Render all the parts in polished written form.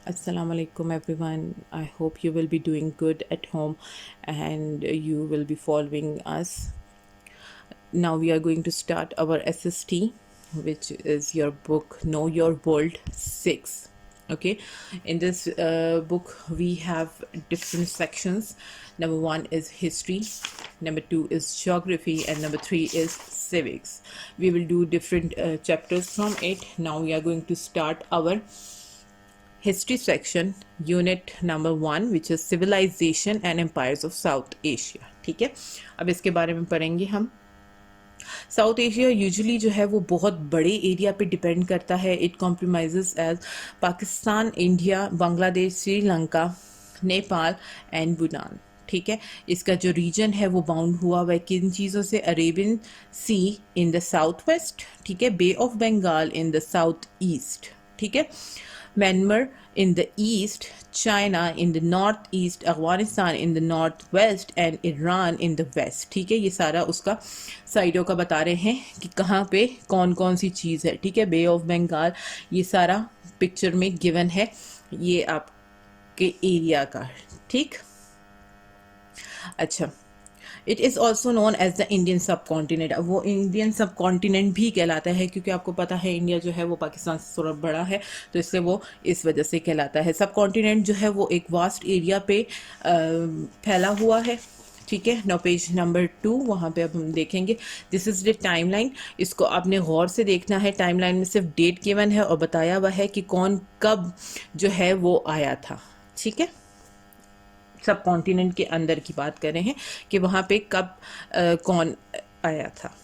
Assalamu alaikum everyone. I hope you will be doing good at home and you will be following us. Now we are going to start our SST, which is your book Know Your World 6. Okay, in this book we have different sections. Number 1 is history, number 2 is geography, and number 3 is civics. We will do different chapters from it. Now we are going to start our history section, unit number 1, which is civilization and empires of South Asia. ठीक है, अब इसके बारे में पढ़ेंगे हम. South Asia usually जो है वो बहुत बड़े एरिया पे डिपेंड करता है. It compromises as Pakistan, India, Bangladesh, Sri Lanka, Nepal and Bhutan. ठीक है, इसका जो रीजन है वो बाउंड हुआ हुआ है किन चीज़ों से? Arabian Sea in the south west, ठीक है, Bay of Bengal in the south east, ठीक है, Myanmar in the east, China in the northeast, Afghanistan in the northwest and Iran in the west. ठीक है, ये सारा उसका साइडों का बता रहे हैं कि कहाँ पे कौन कौन सी चीज़ है. ठीक है, बे ऑफ बंगाल ये सारा पिक्चर में गिवन है, ये आपके एरिया का. ठीक, अच्छा, it is also known as the Indian subcontinent. अब वो इंडियन सब कॉन्टिनेंट भी कहलाता है क्योंकि आपको पता है इंडिया जो है वो पाकिस्तान से थोड़ा बड़ा है, तो इससे वो इस वजह से कहलाता है. सब कॉन्टिनेंट जो है वो एक वास्ट एरिया पे फैला हुआ है. ठीक है, नाउ पेज नंबर 2, वहाँ पे अब हम देखेंगे. This is the time line. इसको आपने गौर से देखना है. टाइम लाइन में सिर्फ डेट गिवन है और बताया हुआ है कि कौन कब जो है वो आया था. ठीक है, सब कॉन्टिनेंट के अंदर की बात कर रहे हैं कि वहाँ पे कब कौन आया था.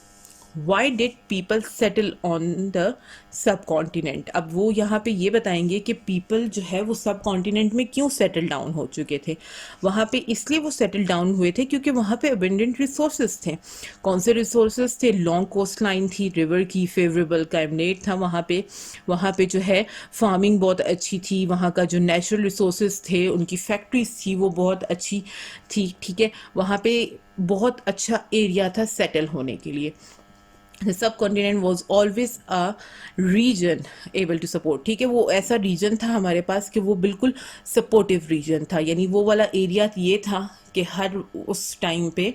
Why did people settle on the sub continent. अब वो यहाँ पे ये बताएंगे कि पीपल जो है वो सब कॉन्टिनेंट में क्यों सेटल डाउन हो चुके थे. वहाँ पे इसलिए वो सेटल डाउन हुए थे क्योंकि वहाँ पे अबेंडेंट रिसोर्सेज थे. कौन से रिसोर्सेज थे? लॉन्ग कोस्ट लाइन थी, रिवर की फेवरेबल क्लाइमेट था वहाँ पे जो है फार्मिंग बहुत अच्छी थी, वहाँ का जो नेचुरल रिसोर्सेज थे, उनकी फैक्ट्रीज थी वो बहुत अच्छी थी. ठीक है, वहाँ पे बहुत अच्छा एरिया था सेटल होने के लिए. The subcontinent was always a region able to support. ठीक है, वो ऐसा रीजन था हमारे पास कि वो बिल्कुल सपोर्टिव रीजन था, यानी वो वाला एरिया ये था कि हर उस टाइम पे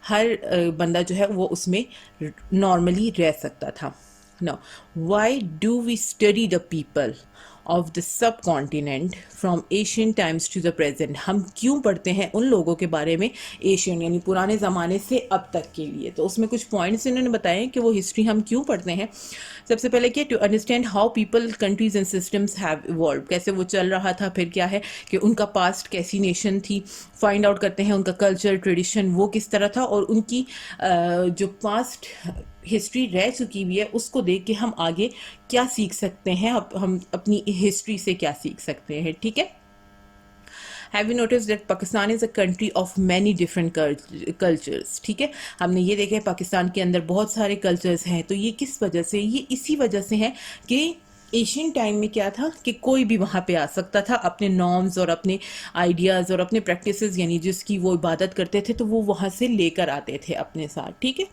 हर बंदा जो है वो उसमें नॉर्मली रह सकता था. Now, why do we study the people of the subcontinent from ancient times to the present? हम क्यों पढ़ते हैं उन लोगों के बारे में एशियन यानी पुराने ज़माने से अब तक के लिए? तो उसमें कुछ पॉइंट्स इन्होंने बताए कि वो हिस्ट्री हम क्यों पढ़ते हैं. सबसे पहले क्या, to understand how people, countries and systems have evolve, कैसे वो चल रहा था, फिर क्या है कि उनका पास्ट कैसी नेशन थी, फाइंड आउट करते हैं उनका कल्चर, ट्रेडिशन वो किस तरह था, और उनकी जो पास्ट हिस्ट्री रह चुकी हुई है उसको देख के हम आगे क्या सीख सकते हैं, हम अपनी हिस्ट्री से क्या सीख सकते हैं. ठीक है, have you notice that Pakistan is a country of many different cultures. ठीक है, हमने ये देखा है पाकिस्तान के अंदर बहुत सारे कल्चर्स हैं. तो ये किस वजह से? ये इसी वजह से है कि एशियन टाइम में क्या था कि कोई भी वहाँ पे आ सकता था अपने नॉर्म्स और अपने आइडियाज़ और अपने प्रैक्टिसेस, यानी जिसकी वो इबादत करते थे तो वो वहाँ से लेकर आते थे अपने साथ. ठीक है,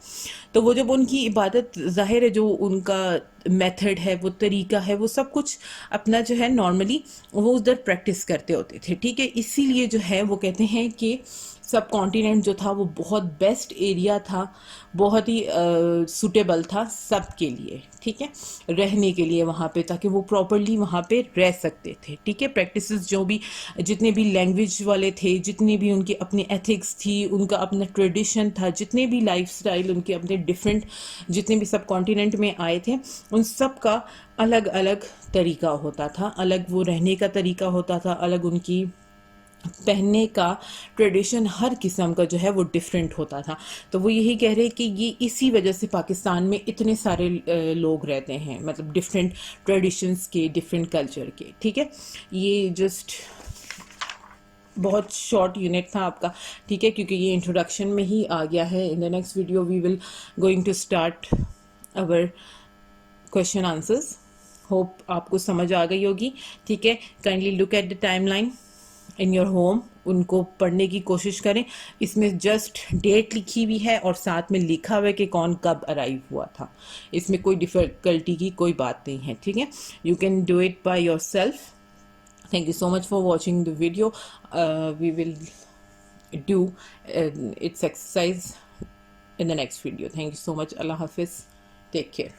तो वो जब उनकी इबादत, ज़ाहिर है जो उनका मेथड है, वो तरीका है, वो सब कुछ अपना जो है नॉर्मली वो उधर प्रैक्टिस करते होते थे. ठीक है, इसीलिए जो है वो कहते हैं कि सब कॉन्टिनेंट जो था वो बहुत बेस्ट एरिया था, बहुत ही सूटेबल था सब के लिए. ठीक है, रहने के लिए वहाँ पे, ताकि वो प्रॉपरली वहाँ पे रह सकते थे. ठीक है, प्रैक्टिसेस जो भी जितने भी लैंग्वेज वाले थे, जितने भी उनकी अपनी एथिक्स थी, उनका अपना ट्रेडिशन था, जितने भी लाइफस्टाइल उनके अपने डिफरेंट, जितने भी सब कॉन्टिनेंट में आए थे, उन सब का अलग अलग तरीका होता था, अलग वो रहने का तरीका होता था, अलग उनकी पहनने का ट्रेडिशन, हर किस्म का जो है वो डिफरेंट होता था. तो वो यही कह रहे हैं कि ये इसी वजह से पाकिस्तान में इतने सारे लोग रहते हैं, मतलब डिफरेंट ट्रेडिशंस के, डिफरेंट कल्चर के. ठीक है, ये जस्ट बहुत शॉर्ट यूनिट था आपका. ठीक है, क्योंकि ये इंट्रोडक्शन में ही आ गया है. In the next video we will going to start our question answers. Hope आपको समझ आ गई होगी. ठीक है, kindly look at the timeline in your home, उनको पढ़ने की कोशिश करें. इसमें जस्ट डेट लिखी हुई है और साथ में लिखा हुआ है कि कौन कब अराइव हुआ था. इसमें कोई डिफ़िकल्टी की कोई बात नहीं है. ठीक है, you can do it by your self. Thank you so much for watching the video. We will do its exercise in the next video. Thank you so much. Allah Hafiz. Take care.